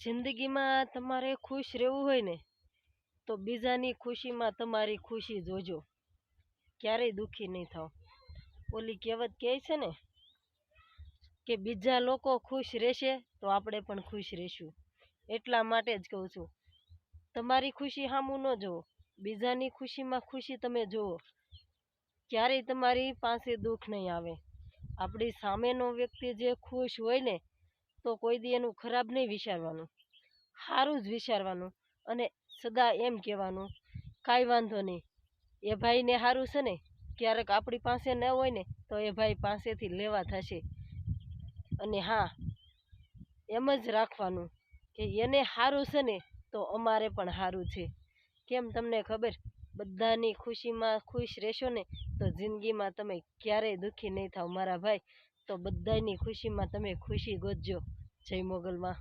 જિંદગીમાં તમારે ખુશ રહેવું હોય ને તો બીજાની ખુશીમાં તમારી ખુશી જોજો, ક્યારેય દુઃખી નહીં થાવ. ઓલી કહેવત કહે છે ને કે બીજા લોકો ખુશ રહેશે તો આપણે પણ ખુશ રહેશું. એટલા માટે જ કહું છું, તમારી ખુશી સામું ન જુઓ, બીજાની ખુશીમાં ખુશી તમે જુઓ, ક્યારેય તમારી પાસે દુઃખ નહીં આવે. આપણી સામેનો વ્યક્તિ જે ખુશ હોય ને તો કોઈ દી એનું ખરાબ નહીં વિચારવાનું, સારું જ વિચારવાનું. અને સદા એમ કહેવાનું, કાંઈ વાંધો નહીં, એ ભાઈને સારું છે ને, ક્યારેક આપણી પાસે ન હોય ને તો એ ભાઈ પાસેથી લેવા થશે. અને હા, એમ જ રાખવાનું કે એને સારું છે ને તો અમારે પણ સારું છે. કેમ તમને ખબર, બધાની ખુશીમાં ખુશ રહેશો ને તો જિંદગીમાં તમે ક્યારેય દુઃખી નહીં થાવ મારા ભાઈ. તો બધાની ખુશીમાં તમે ખુશી ગોતજો. જય મોગલમાં.